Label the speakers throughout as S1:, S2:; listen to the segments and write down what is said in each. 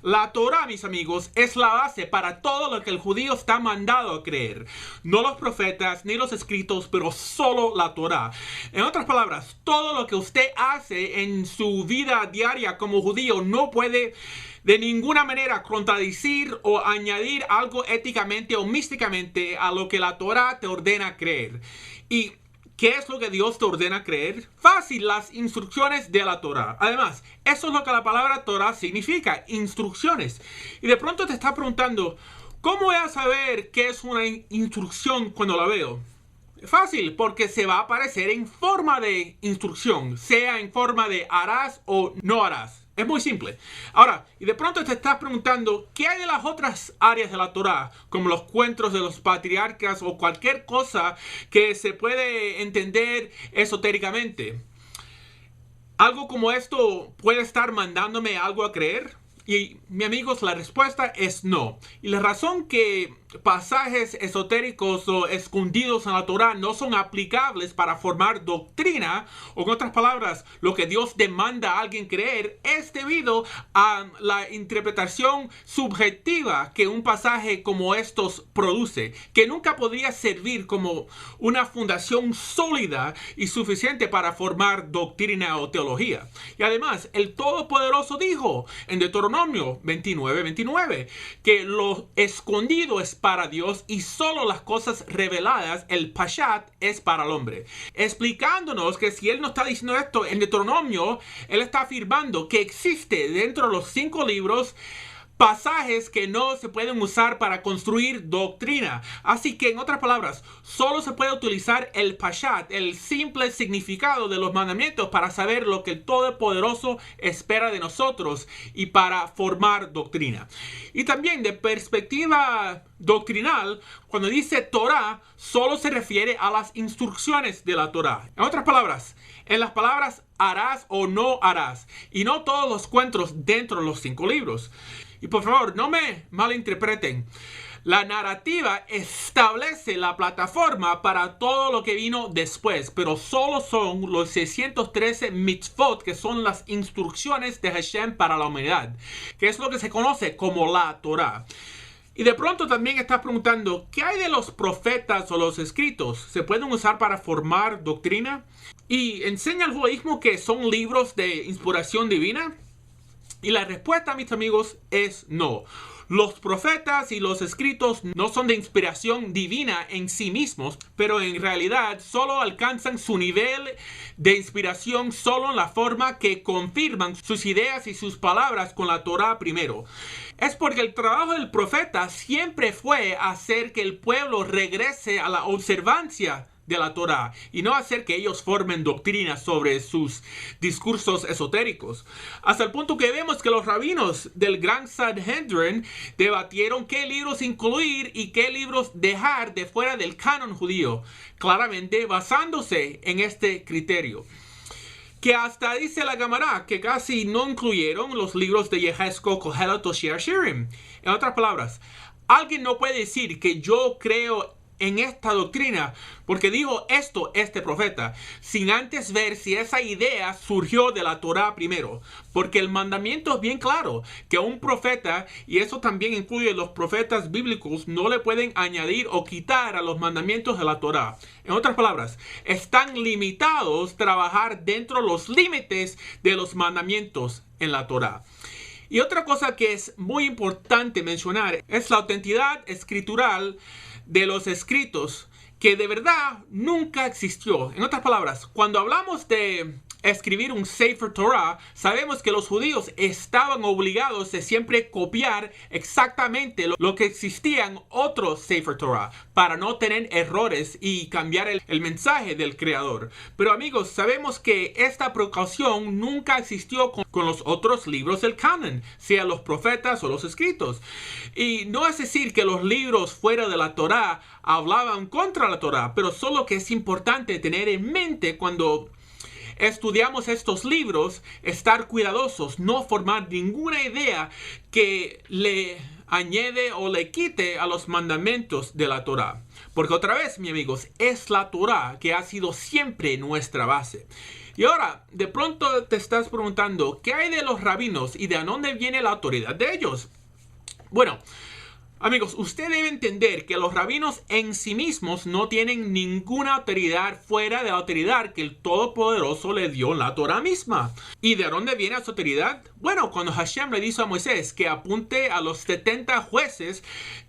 S1: La Torá, mis amigos, es la base para todo lo que el judío está mandado a creer. No los profetas ni los escritos, pero solo la Torá. En otras palabras, todo lo que usted hace en su vida diaria como judío no puede de ninguna manera contradecir o añadir algo éticamente o místicamente a lo que la Torá te ordena creer. ¿Y qué es lo que Dios te ordena creer? Fácil, las instrucciones de la Torá. Además, eso es lo que la palabra Torá significa, instrucciones. Y de pronto te estás preguntando, ¿cómo voy a saber qué es una instrucción cuando la veo? Fácil, porque se va a aparecer en forma de instrucción, sea en forma de harás o no harás. Es muy simple. Ahora, y de pronto te estás preguntando, ¿qué hay de las otras áreas de la Torá? Como los cuentos de los patriarcas o cualquier cosa que se puede entender esotéricamente. ¿Algo como esto puede estar mandándome algo a creer? Y, mis amigos, la respuesta es no. Y la razón que pasajes esotéricos o escondidos en la Torá no son aplicables para formar doctrina, o en otras palabras, lo que Dios demanda a alguien creer, es debido a la interpretación subjetiva que un pasaje como estos produce, que nunca podría servir como una fundación sólida y suficiente para formar doctrina o teología. Y además, el Todopoderoso dijo en Deuteronomio 29:29 que lo escondido es para Dios y solo las cosas reveladas, el Pashat, es para el hombre. Explicándonos que si él no está diciendo esto en Deuteronomio, él está afirmando que existe dentro de los 5 libros pasajes que no se pueden usar para construir doctrina. Así que, en otras palabras, solo se puede utilizar el Pashat, el simple significado de los mandamientos, para saber lo que el Todopoderoso espera de nosotros y para formar doctrina. Y también, de perspectiva doctrinal, cuando dice Torah, solo se refiere a las instrucciones de la Torah. En otras palabras, en las palabras harás o no harás, y no todos los cuentos dentro de los 5 libros. Y por favor, no me malinterpreten. La narrativa establece la plataforma para todo lo que vino después, pero solo son los 613 mitzvot, que son las instrucciones de Hashem para la humanidad, que es lo que se conoce como la Torah. Y de pronto también estás preguntando, ¿qué hay de los profetas o los escritos? ¿Se pueden usar para formar doctrina? ¿Y enseña el judaísmo que son libros de inspiración divina? Y la respuesta, mis amigos, es no. Los profetas y los escritos no son de inspiración divina en sí mismos, pero en realidad solo alcanzan su nivel de inspiración solo en la forma que confirman sus ideas y sus palabras con la Torá primero. Es porque el trabajo del profeta siempre fue hacer que el pueblo regrese a la observancia de la Torá y no hacer que ellos formen doctrina sobre sus discursos esotéricos. Hasta el punto que vemos que los rabinos del Gran Sanhedrin debatieron qué libros incluir y qué libros dejar de fuera del canon judío, claramente basándose en este criterio. Que hasta dice la Gemara que casi no incluyeron los libros de Yehezkel, Kohelet o Shir Hashirim. En otras palabras, alguien no puede decir que yo creo en esta doctrina porque dijo esto este profeta, sin antes ver si esa idea surgió de la Torá primero, porque el mandamiento es bien claro, que un profeta, y eso también incluye los profetas bíblicos, no le pueden añadir o quitar a los mandamientos de la Torá. En otras palabras, están limitados a trabajar dentro de los límites de los mandamientos en la Torá. Y otra cosa que es muy importante mencionar es la autenticidad escritural de los escritos, que de verdad nunca existió. En otras palabras, cuando hablamos de escribir un Sefer Torah, sabemos que los judíos estaban obligados a siempre copiar exactamente lo que existía en otros Sefer Torah para no tener errores y cambiar el mensaje del creador. Pero amigos, sabemos que esta precaución nunca existió con los otros libros del canon, sea los profetas o los escritos. Y no es decir que los libros fuera de la Torah hablaban contra la Torah, pero solo que es importante tener en mente cuando estudiamos estos libros, estar cuidadosos, no formar ninguna idea que le añade o le quite a los mandamientos de la Torá. Porque otra vez, mis amigos, es la Torá que ha sido siempre nuestra base. Y ahora, de pronto te estás preguntando, ¿qué hay de los rabinos y de dónde viene la autoridad de ellos? Bueno, amigos, usted debe entender que los rabinos en sí mismos no tienen ninguna autoridad fuera de la autoridad que el Todopoderoso le dio en la Torah misma. ¿Y de dónde viene esa autoridad? Bueno, cuando Hashem le dijo a Moisés que apunte a los 70 jueces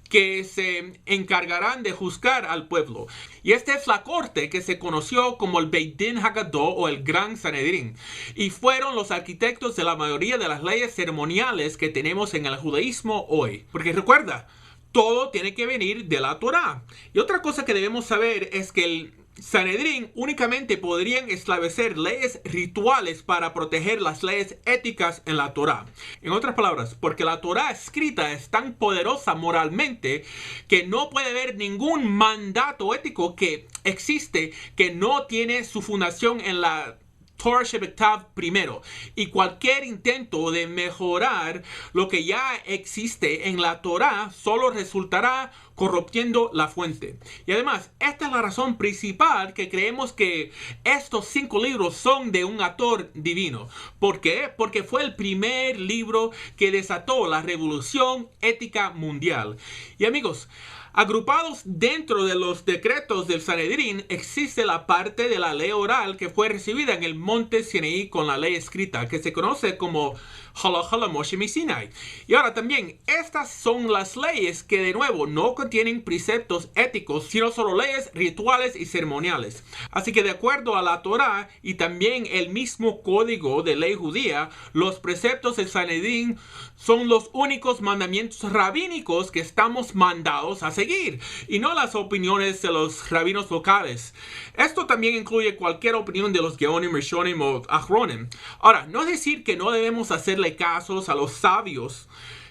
S1: que se encargarán de juzgar al pueblo. Y esta es la corte que se conoció como el Beit Din Hagadol o el Gran Sanedrín. Y fueron los arquitectos de la mayoría de las leyes ceremoniales que tenemos en el judaísmo hoy. Porque recuerda, todo tiene que venir de la Torah. Y otra cosa que debemos saber es que el Sanedrín únicamente podrían establecer leyes rituales para proteger las leyes éticas en la Torah. En otras palabras, porque la Torah escrita es tan poderosa moralmente que no puede haber ningún mandato ético que existe que no tiene su fundación en la Torah Shebektav primero, y cualquier intento de mejorar lo que ya existe en la Torah solo resultará corrompiendo la fuente. Y además, esta es la razón principal que creemos que estos 5 libros son de un autor divino. ¿Por qué? Porque fue el primer libro que desató la revolución ética mundial. Y amigos, agrupados dentro de los decretos del Sanedrín existe la parte de la ley oral que fue recibida en el monte Sinaí con la ley escrita, que se conoce como Halakha Moshe Sinai. Y ahora también, estas son las leyes que de nuevo no contienen preceptos éticos, sino solo leyes rituales y ceremoniales. Así que de acuerdo a la Torah y también el mismo código de ley judía, los preceptos del Sanedrín son los únicos mandamientos rabínicos que estamos mandados a seguir, y no las opiniones de los rabinos locales. Esto también incluye cualquier opinión de los Geonim, Rishonim o Achronim. Ahora, no es decir que no debemos hacerle casos a los sabios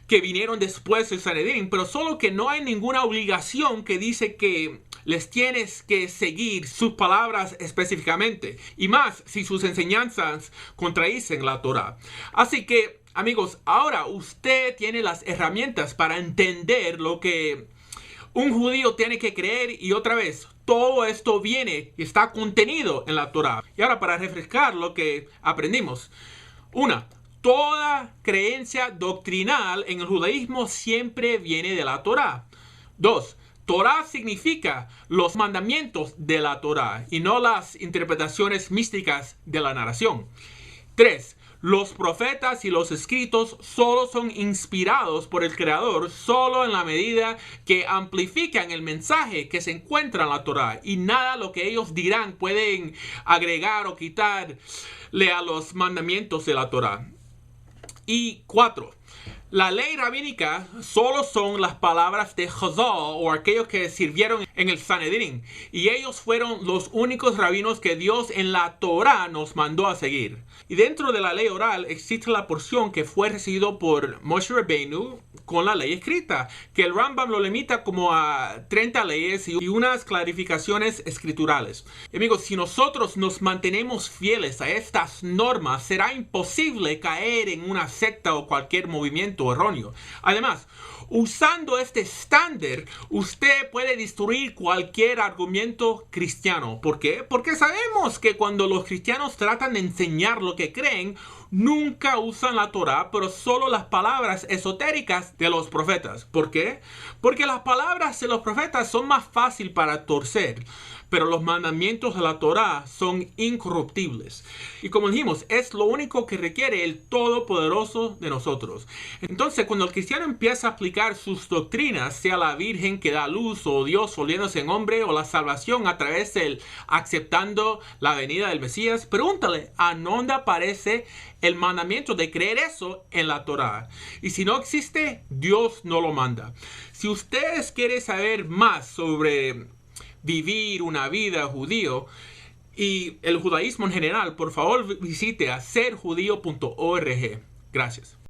S1: que vinieron después del Sanedrín, pero solo que no hay ninguna obligación que dice que les tienes que seguir sus palabras específicamente, y más si sus enseñanzas contradicen la Torah. Así que, amigos, ahora usted tiene las herramientas para entender lo que un judío tiene que creer, y otra vez, todo esto viene y está contenido en la Torah. Y ahora, para refrescar lo que aprendimos. Toda creencia doctrinal en el judaísmo siempre viene de la Torah. 2. Torah significa los mandamientos de la Torah y no las interpretaciones místicas de la narración. 3. Los profetas y los escritos solo son inspirados por el Creador solo en la medida que amplifican el mensaje que se encuentra en la Torah, y nada lo que ellos dirán pueden agregar o quitarle a los mandamientos de la Torah. Y 4. La ley rabínica solo son las palabras de Chazal o aquellos que sirvieron en el Sanedrín, y ellos fueron los únicos rabinos que Dios en la Torah nos mandó a seguir. Y dentro de la ley oral existe la porción que fue recibido por Moshe Rabbeinu con la ley escrita, que el Rambam lo limita como a 30 leyes y unas clarificaciones escriturales. Y amigos, si nosotros nos mantenemos fieles a estas normas, será imposible caer en una secta o cualquier movimiento erróneo. Además, usando este estándar, usted puede destruir cualquier argumento cristiano. ¿Por qué? Porque sabemos que cuando los cristianos tratan de enseñar lo que creen, nunca usan la Torah, pero solo las palabras esotéricas de los profetas. ¿Por qué? Porque las palabras de los profetas son más fáciles para torcer, pero los mandamientos de la Torah son incorruptibles. Y como dijimos, es lo único que requiere el Todopoderoso de nosotros. Entonces, cuando el cristiano empieza a aplicar sus doctrinas, sea la Virgen que da luz, o Dios volviéndose en hombre, o la salvación a través del aceptando la venida del Mesías, pregúntale a dónde aparece el mandamiento de creer eso en la Torah. Y si no existe, Dios no lo manda. Si ustedes quieren saber más sobre vivir una vida judío y el judaísmo en general, por favor visite hacerjudío.org. Gracias.